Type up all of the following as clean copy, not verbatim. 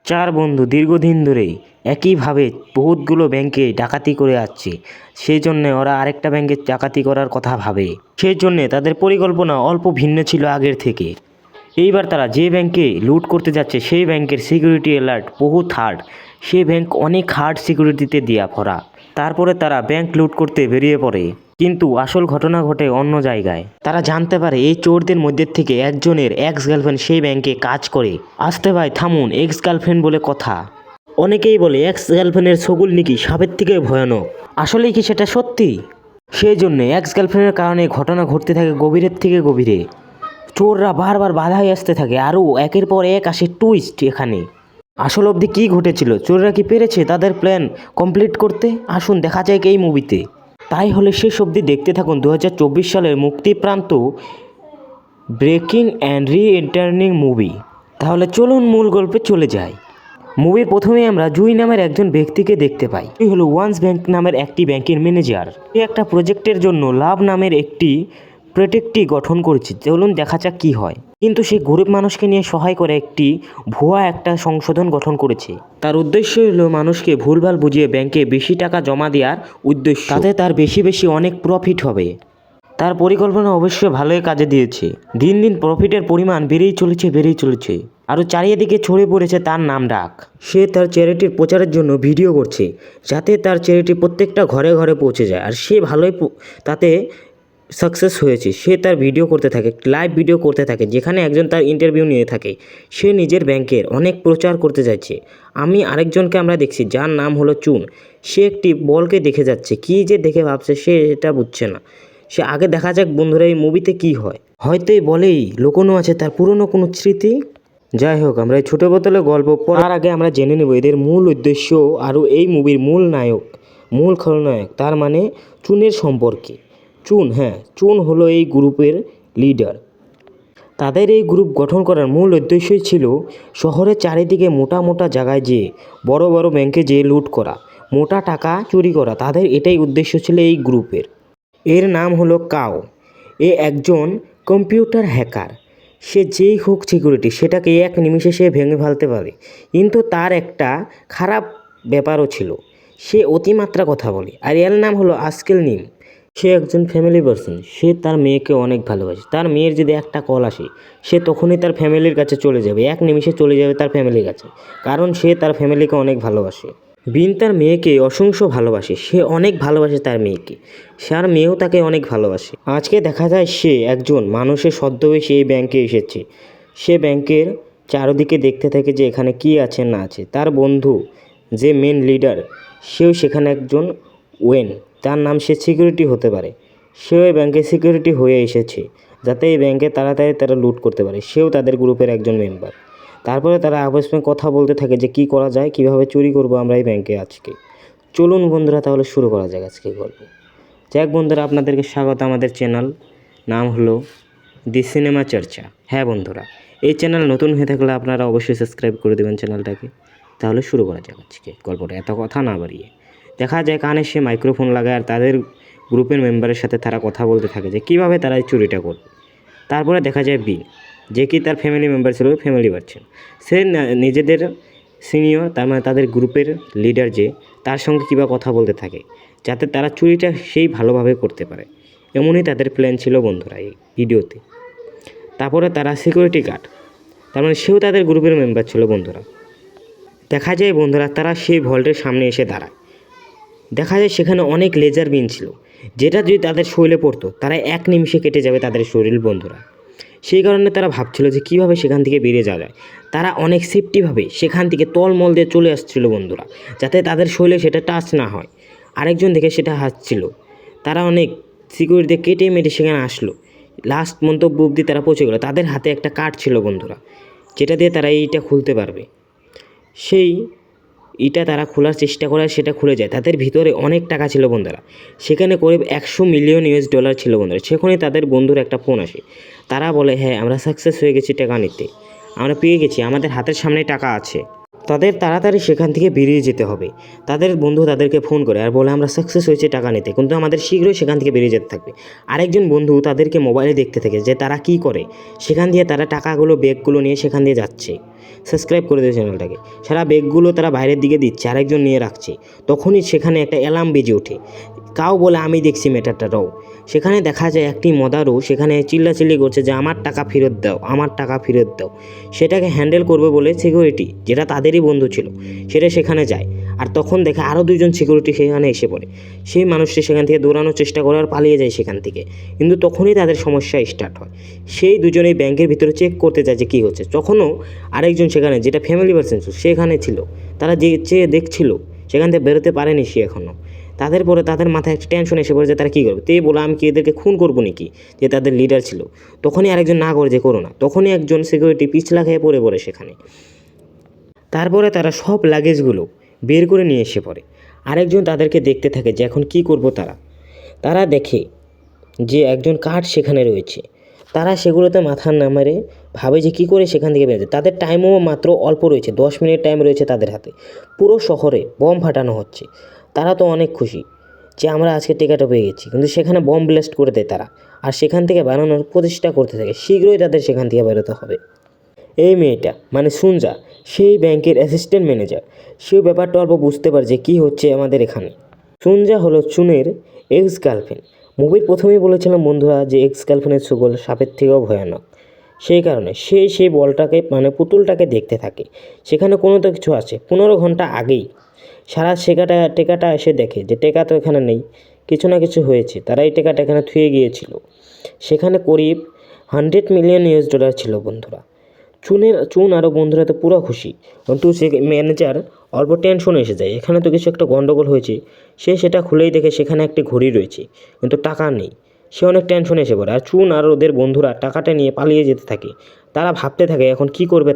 চার বন্ধু দীর্ঘদিন ধরেই একইভাবে বহুতগুলো ব্যাংকে ডাকাতি করে আসছে। সেই জন্যে ওরা আরেকটা ব্যাংকে ডাকাতি করার কথা ভাবে। সেই জন্যে তাদের পরিকল্পনা অল্প ভিন্ন ছিল আগের থেকে। এইবার তারা যে ব্যাংকে লুট করতে যাচ্ছে সেই ব্যাংকের সিকিউরিটি অ্যালার্ট বহুত হার্ড। সেই ব্যাংক অনেক হার্ড সিকিউরিটিতে দেয়া ভরা। তারপরে তারা ব্যাংক লুট করতে বেরিয়ে পড়ে। কিন্তু আসল ঘটনা ঘটে অন্য জায়গায়। তারা জানতে পারে এই চোরদের মধ্যে থেকে একজনের এক্স গার্লফ্রেন্ড সেই ব্যাংকে কাজ করে। আসতে ভাই থামুন, এক্স গার্লফ্রেন্ড বলে কথা। অনেকেই বলে এক্স গার্লফ্রেন্ডের ছগুল নাকি সাপের থেকে ভয়ানক। আসলেই কি সেটা সত্যি? সেই জন্যে এক্স গার্লফ্রেন্ডের কারণে ঘটনা ঘটতে থাকে গভীরের থেকে গভীরে। চোররা বারবার বাধায় আসতে থাকে, আরও একের পর এক আসে টুইস্ট এখানে। আসল অবধি কী ঘটেছিল, চোররা কি পেরেছে তাদের প্ল্যান কমপ্লিট করতে? আসুন দেখা যায় এই মুভিতে। তাই হলে শেষ অবধি দেখতে থাকুন 2024 সালের মুক্তিপ্রান্ত ব্রেকিং অ্যান্ড রি-এন্টারনিং মুভি। তাহলে চলুন মূল গল্পে চলে যাই। মুভির প্রথমেই আমরা জুই নামের একজন ব্যক্তিকে দেখতে পাই। জুই হলো ওয়ান্স ব্যাংক নামের একটি ব্যাংকের ম্যানেজার। সে একটা প্রজেক্টের জন্য লাভ নামের একটি প্রজেক্টটি গঠন করেছে। চলুন দেখা যাক কী হয়। কিন্তু সে গরিব মানুষকে নিয়ে সহায় করে একটি ভুয়া একটা সংশোধন গঠন করেছে। তার উদ্দেশ্য হলো মানুষকে ভুলভাল বুঝিয়ে ব্যাংকে বেশি টাকা জমা দেওয়ার উদ্দেশ্য। তাতে তার বেশি অনেক প্রফিট হবে। তার পরিকল্পনা অবশ্যই ভালোই কাজে দিয়েছে। দিন দিন প্রফিটের পরিমাণ বেড়েই চলেছে। আরও চারিদিকে ছড়িয়ে পড়েছে তার নাম ডাক। সে তার চ্যারিটির প্রচারের জন্য ভিডিও করছে, যাতে তার চ্যারিটি প্রত্যেকটা ঘরে ঘরে পৌঁছে যায়। আর সে ভালোই তাতে সাকসেস হয়েছে। সে তার ভিডিও করতে থাকে, লাইভ ভিডিও করতে থাকে, যেখানে একজন তার ইন্টারভিউ নিয়ে থাকে। সে নিজের ব্যাংকের অনেক প্রচার করতে যাচ্ছে। আরেকজনকে আমরা দেখছি, যার নাম হলো চুন। সে একটি বলকে দেখে যাচ্ছে, কী যে দেখে ভাবছে সে এটা বুঝছে না। সে আগে দেখা যাক বন্ধুরা এই মুভিতে কী হয়। হয়তো এই বলেই লুকোনো আছে তার পুরনো কোনো স্মৃতি। যাই হোক, আমরা এই ছোটো বোতলে গল্প পড়ার আগে আমরা জেনে নেব এদের মূল উদ্দেশ্য আর এই মুভির মূল খলনায়ক, তার মানে চুনের সম্পর্কে। চুন হলো এই গ্রুপের লিডার। তাদের এই গ্রুপ গঠন করার মূল উদ্দেশ্যই ছিল শহরের চারিদিকে মোটা জায়গায় যেয়ে বড় ব্যাংকে যেয়ে লুট করা, মোটা টাকা চুরি করা। তাদের এটাই উদ্দেশ্য ছিল এই গ্রুপের। এর নাম হলো কাও। এ একজন কম্পিউটার হ্যাকার। সে যেই হোক সিকিউরিটি, সেটাকে এক নিমিষে সে ভেঙে ফেলতে পারে। কিন্তু তার একটা খারাপ ব্যাপারও ছিল, সে অতিমাত্রা কথা বলে। আর এর নাম হলো আস্কেল নিম। সে একজন ফ্যামিলি পারসন। সে তার মেয়েকে অনেক ভালোবাসে। তার মেয়ের যদি একটা কল আসে, সে তখনই তার ফ্যামিলির কাছে চলে যাবে, এক নিমিষে চলে যাবে তার ফ্যামিলির কাছে, কারণ সে তার ফ্যামিলিকে অনেক ভালোবাসে। বিন তার মেয়েকে অসংখ্য ভালোবাসে। সে অনেক ভালোবাসে তার মেয়েকে। আর মেয়েও তাকে অনেক ভালোবাসে। আজকে দেখা যায় সে একজন মানুষের ছদ্মবেশে এই ব্যাংকে এসেছে। সে ব্যাংকের চারদিকে দেখতে থাকে যে এখানে কি আছে না আছে। তার বন্ধু যে মেন লিডার, সেও সেখানে একজন ওয়েন, তার নাম, সে সিকিউরিটি হতে পারে। সেও এই ব্যাংকে সিকিউরিটি হয়ে এসেছে, যাতে এই ব্যাংকে তাড়াতাড়ি তারা লুট করতে পারে। সেও তাদের গ্রুপের একজন মেম্বার। তারপরে তারা আপস মে কথা বলতে থাকে যে কী করা যায়, কীভাবে চুরি করবো আমরা এই ব্যাংকে আজকে। চলুন বন্ধুরা তাহলে শুরু করা যাক আজকে গল্প। যাক বন্ধুরা, আপনাদেরকে স্বাগত আমাদের চ্যানেল, নাম হলো দি সিনেমা চর্চা। হ্যাঁ বন্ধুরা, এই চ্যানেল নতুন হয়ে থাকলে আপনারা অবশ্যই সাবস্ক্রাইব করে দেবেন চ্যানেলটাকে। তাহলে শুরু করা যাক আজকে গল্পটা, এত কথা না বাড়িয়ে। দেখা যায় কানে সে মাইক্রোফোন লাগায় আর তাদের গ্রুপের মেম্বারের সাথে তারা কথা বলতে থাকে যে কীভাবে তারা এই চুরিটা করবে। তারপরে দেখা যায় বিন, যে কি তার ফ্যামিলি মেম্বার ছিল, ফ্যামিলি পাচ্ছেন। সে নিজেদের সিনিয়র, তার মানে তাদের গ্রুপের লিডার যে, তার সঙ্গে কীভাবে কথা বলতে থাকে, যাতে তারা চুরিটা সেই ভালোভাবে করতে পারে। এমনই তাদের প্ল্যান ছিল বন্ধুরা এই ভিডিওতে। তারপরে তারা সিকিউরিটি গার্ড, তার মানে সেও তাদের গ্রুপের মেম্বার ছিল বন্ধুরা। দেখা যায় বন্ধুরা তারা সেই ভল্টের সামনে এসে দাঁড়ায়। দেখা যায় সেখানে অনেক লেজার বিন ছিল, যেটা যদি তাদের শরীরে পড়তো তারা এক নিমিষে কেটে যাবে তাদের শরীর বন্ধুরা। সেই কারণে তারা ভাবছিল যে কীভাবে সেখান থেকে বেরিয়ে যাওয়া যায়। তারা অনেক সেফটিভাবে সেখান থেকে তলমল দিয়ে চলে আসছিল বন্ধুরা, যাতে তাদের শরীরে সেটা টাচ না হয়। আরেকজন দেখে সেটা হাসছিল। তারা অনেক সিকিউরিটি কেটে মেটে সেখানে আসলো। লাস্ট মন্তব্য অবধি তারা পৌঁছে গেলো। তাদের হাতে একটা কার্ড ছিল বন্ধুরা, যেটা দিয়ে তারা এইটা খুলতে পারবে। সেই এটা তারা খোলার চেষ্টা করে, সেটা খুলে যায়। তাদের ভিতরে অনেক টাকা ছিল বন্ধুরা। সেখানে করিব $100 মিলিয়ন ছিল বন্ধুরা। সেখানে তাদের বন্ধুর একটা ফোন আসে। তারা বলে, হ্যাঁ আমরা সাকসেস হয়ে গেছি টাকা নিতে, আমরা পেয়ে গেছি, আমাদের হাতের সামনে টাকা আছে। তাদের তাড়াতাড়ি সেখান থেকে বেরিয়ে যেতে হবে। তাদের বন্ধু তাদেরকে ফোন করে আর বলে আমরা সাকসেস হয়েছে টাকা নিতে, কিন্তু আমাদের শীঘ্রই সেখান থেকে বেরিয়ে যেতে থাকবে। আরেকজন বন্ধু তাদেরকে মোবাইলে দেখতে থাকে যে তারা কি করে, সেখান দিয়ে তারা টাকাগুলো ব্যাগগুলো নিয়ে সেখান দিয়ে যাচ্ছে। সাবস্ক্রাইব করে দেয় চ্যানেলটাকে। সারা ব্যাগগুলো তারা বাইরের দিকে দিচ্ছে, আরেকজন নিয়ে রাখছে। তখনই সেখানে একটা অ্যালার্ম বেজে ওঠে। কাউ বলে আমি দেখছি ম্যাটারটাও। সেখানে দেখা যায় একটি মদারু সেখানে চিল্লাচিল্লি করছে যে আমার টাকা ফেরত দাও, আমার টাকা ফেরত দাও। সেটাকে হ্যান্ডেল করবে বলে সিকিউরিটি, যেটা তাদেরই বন্ধু ছিল, সেটা সেখানে যায়। আর তখন দেখে আরও দুজন সিকিউরিটি সেখানে এসে পড়ে। সেই মানুষটি সেখান থেকে দৌড়ানোর চেষ্টা করে আর পালিয়ে যায় সেখান থেকে। কিন্তু তখনই তাদের সমস্যা স্টার্ট হয়। সেই দুজনেই ব্যাংকের ভিতরে চেক করতে যায় যে কী হচ্ছে। তখনও আরেকজন সেখানে, যেটা ফ্যামিলি পার্সন ছিল, সেখানে ছিল। তারা যে চেয়ে দেখছিল, সেখান থেকে বেরোতে পারেনি সে এখনও। তাদের পরে তাদের মাথায় একটা টেনশন এসে পড়ে যে তারা কী করবে। তেই বলে আমি কি এদেরকে খুন করবো নাকি, যে তাদের লিডার ছিল। তখনই আরেকজন না করে যে করো না। তখনই একজন সিকিউরিটি পিছলা খেয়ে পড়ে সেখানে। তারপরে তারা সব লাগেজগুলো বের করে নিয়ে এসে পড়ে। আরেকজন তাদেরকে দেখতে থাকে যে এখন কি করব তারা দেখে যে একজন কাঠ সেখানে রয়েছে। তারা সেগুলোতে মাথা না মেরে ভাবে যে কী করে সেখান থেকে বেরোবে। তাদের টাইমও মাত্র অল্প রয়েছে, 10 মিনিট টাইম রয়েছে তাদের হাতে। পুরো শহরে বম ফাটানো হচ্ছে। তারা তো অনেক খুশি যে আমরা আজকে টিকাটা পেয়ে গেছি, কিন্তু সেখানে বম ব্লাস্ট করে দেয় তারা। আর সেখান থেকে বেরোনোর প্রচেষ্টা করতে থাকে। শীঘ্রই তাদের সেখান থেকে বেরোতে হবে। এই মেয়েটা মানে সুনজা, সেই ব্যাংকের অ্যাসিস্ট্যান্ট ম্যানেজার। সেও ব্যাপারটা অল্প বুঝতে পারে যে কী হচ্ছে আমাদের এখানে। সুনজা হলো চুনের এক্স গার্লফ্রেন্ড। মুভির প্রথমেই বলেছিলাম বন্ধুরা যে এক্স গার্লফ্রেন্ডের ছবল সাপের থেকেও ভয়ানক। সেই কারণে সেই বলটাকে মানে পুতুলটাকে দেখতে থাকে। সেখানে কোনো তো কিছু আছে। 15 ঘন্টা আগেই সারা টেকাটা এসে দেখে যে টেকা তো এখানে নেই, কিছু না কিছু হয়েছে। তারা এই টেকাটা এখানে থুয়ে গিয়েছিল। সেখানে করিব $100 মিলিয়ন ছিল বন্ধুরা। চুন আরও বন্ধুরা তো পুরো খুশি, কিন্তু সে ম্যানেজার অল্প টেনশন এসে যায়। এখানে তো কিছু একটা গন্ডগোল হয়েছে। সে সেটা খুলেই দেখে সেখানে একটি ঘড়ি রয়েছে, কিন্তু টাকা নেই। সে অনেক টেনশন এসে পড়ে। আর চুন আর ওদের বন্ধুরা টাকাটা নিয়ে পালিয়ে যেতে থাকে। তারা ভাবতে থাকে এখন কি করবে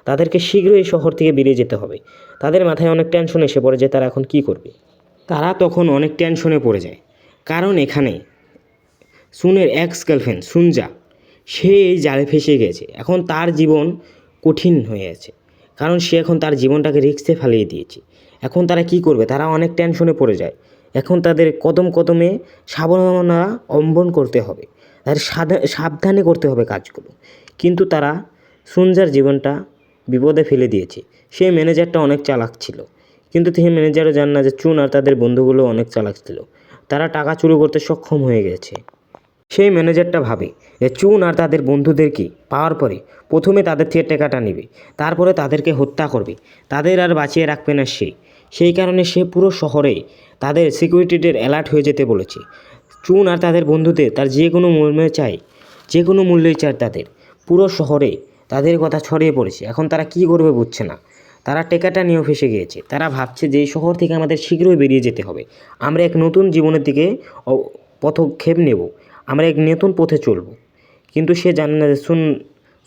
তাদেরকে শীঘ্রই শহর থেকে বেরিয়ে যেতে হবে। তাদের মাথায় অনেক টেনশন এসে পড়ে যে তারা এখন কি করবে। তারা তখন অনেক টেনশনে পড়ে যায়, কারণ এখানে সুনের এক্স গার্লফ্রেন্ড সুনজা, সে এই জালে ফেসে গেছে। এখন তার জীবন কঠিন হয়ে আছে, কারণ সে এখন তার জীবনটাকে রিস্কে ফেলিয়ে দিয়েছে। এখন তারা কি করবে, তারা অনেক টেনশনে পড়ে যায়। এখন তাদের কদমে সাবধানতা অবলম্বন করতে হবে, তাদের সাবধানে করতে হবে কাজগুলো। কিন্তু তারা সুনজার জীবনটা বিপদে ফেলে দিয়েছে। সেই ম্যানেজারটা অনেক চালাক ছিল, কিন্তু সেই ম্যানেজারও জান না যে চুন আর তাদের বন্ধুগুলো অনেক চালাক ছিল। তারা টাকা চুরি করতে সক্ষম হয়ে গেছে। সেই ম্যানেজারটা ভাবে যে চুন আর তাদের বন্ধুদেরকে পাওয়ার পরে প্রথমে তাদের থেকে টাকাটা নেবে, তারপরে তাদেরকে হত্যা করবে, তাদের আর বাঁচিয়ে রাখবে না সে। সেই কারণে সে পুরো শহরে তাদের সিকিউরিটিদের অ্যালার্ট হয়ে যেতে বলেছে। চুন আর তাদের বন্ধুদের তার যে কোনো মূল্যেই চায় তাদের। পুরো শহরে তাদের কথা ছড়িয়ে পড়েছে। এখন তারা কি করবে বুঝছে না। তারা টেকাটা নিয়েও ফেসে গিয়েছে। তারা ভাবছে যে এই শহর থেকে আমাদের শীঘ্রই বেরিয়ে যেতে হবে। আমরা এক নতুন জীবনের দিকে পদক্ষেপ নেব, আমরা এক নতুন পথে চলব। কিন্তু সে জানে না যে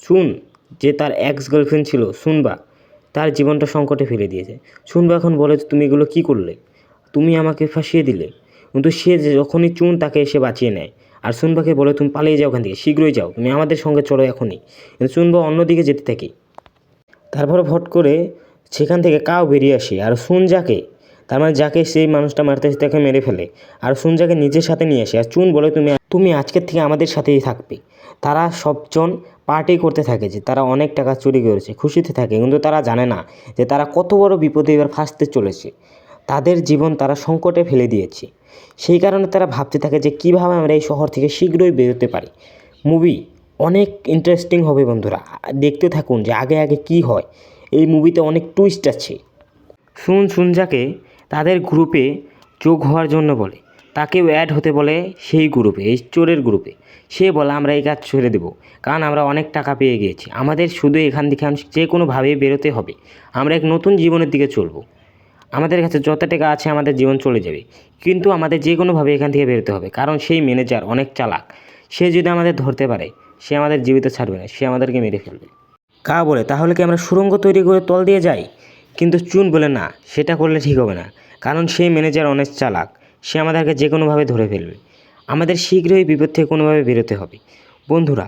সুন যে তার এক্স গার্লফ্রেন্ড ছিল সুনবা, তার জীবনটা সংকটে ফেলে দিয়েছে। সুনবা এখন বলে তুমি এগুলো কী করলে, তুমি আমাকে ফাঁসিয়ে দিলে। কিন্তু সে যখনই চুন তাকে এসে বাঁচিয়ে নেয় আর সুনবাকে বলে তুমি পালিয়ে যাও ওখান থেকে, শীঘ্রই যাও, তুমি আমাদের সঙ্গে চলো এখনই। কিন্তু সুনবা অন্যদিকে যেতে থাকে। তারপরে ভট করে সেখান থেকে কাউ বেরিয়ে আসে আর সুনজাকে, তার মানে যাকে সেই মানুষটা মারতে তাকে মেরে ফেলে, আর সুনজাকে নিজের সাথে নিয়ে আসে। আর চুন বলে তুমি আজকের থেকে আমাদের সাথেই থাকবে। তারা সবজন পার্টি করতে থাকে যে তারা অনেক টাকা চুরি করেছে, খুশিতে থাকে। কিন্তু তারা জানে না যে তারা কত বড় বিপদে এবার ফাঁসতে চলেছে। তাদের জীবন তারা সংকটে ফেলে দিয়েছে। সেই কারণে তারা ভাবতে থাকে যে কীভাবে আমরা এই শহর থেকে শীঘ্রই বেরোতে পারি। মুভি অনেক ইন্টারেস্টিং হবে বন্ধুরা, দেখতে থাকুন যে আগে কি হয়। এই মুভিতে অনেক টুইস্ট আছে। সুনজাকে তাদের গ্রুপে যোগ হওয়ার জন্য বলে, তাকেও অ্যাড হতে বলে সেই গ্রুপে, এই চোরের গ্রুপে। সে বলে আমরা এই কাজ ছেড়ে দেবো, কারণ আমরা অনেক টাকা পেয়ে গিয়েছি। আমাদের শুধু এখান থেকে যে কোনোভাবেই বেরোতে হবে। আমরা এক নতুন জীবনের দিকে চলবো। আমাদের কাছে যত টাকা আছে আমাদের জীবন চলে যাবে, কিন্তু আমাদের যে কোনোভাবে এখান থেকে বেরোতে হবে। কারণ সেই ম্যানেজার অনেক চালাক। সে যদি আমাদের ধরতে পারে, সে আমাদের জীবিত ছাড়বে না, সে আমাদেরকে মেরে ফেলবে। বলে তাহলে কি আমরা সুড়ঙ্গ তৈরি করে তল দিয়ে যাই? কিন্তু চুন বলে না, সেটা করলে ঠিক হবে না, কারণ সেই ম্যানেজার অনেক চালাক। সে আমাদেরকে যে কোনোভাবে ধরে ফেলবে। আমাদের শীঘ্রই বিপদ থেকে কোনোভাবে বেরোতে হবে। বন্ধুরা,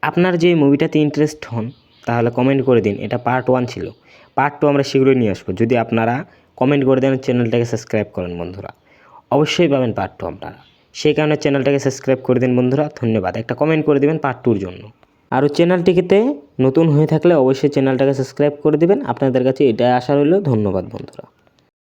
আপনার যে মুভিটাতে ইন্টারেস্ট হন তাহলে কমেন্ট করে দিন। এটা পার্ট 1 ছিল। পার্ট 2 আমরা শীঘ্রই নিয়ে আসবো। যদি আপনারা কমেন্ট করে দেন, চ্যানেলটাকে সাবস্ক্রাইব করেন বন্ধুরা, অবশ্যই পাবেন পার্ট 2 আপনারা। সেই কারণে চ্যানেলটাকে সাবস্ক্রাইব করে দিন বন্ধুরা, ধন্যবাদ। একটা কমেন্ট করে দেবেন পার্ট 2-র জন্য। আরও চ্যানেলটিতে নতুন হয়ে থাকলে অবশ্যই চ্যানেলটাকে সাবস্ক্রাইব করে দেবেন। আপনাদের কাছে এটাই আশা রইল। ধন্যবাদ বন্ধুরা।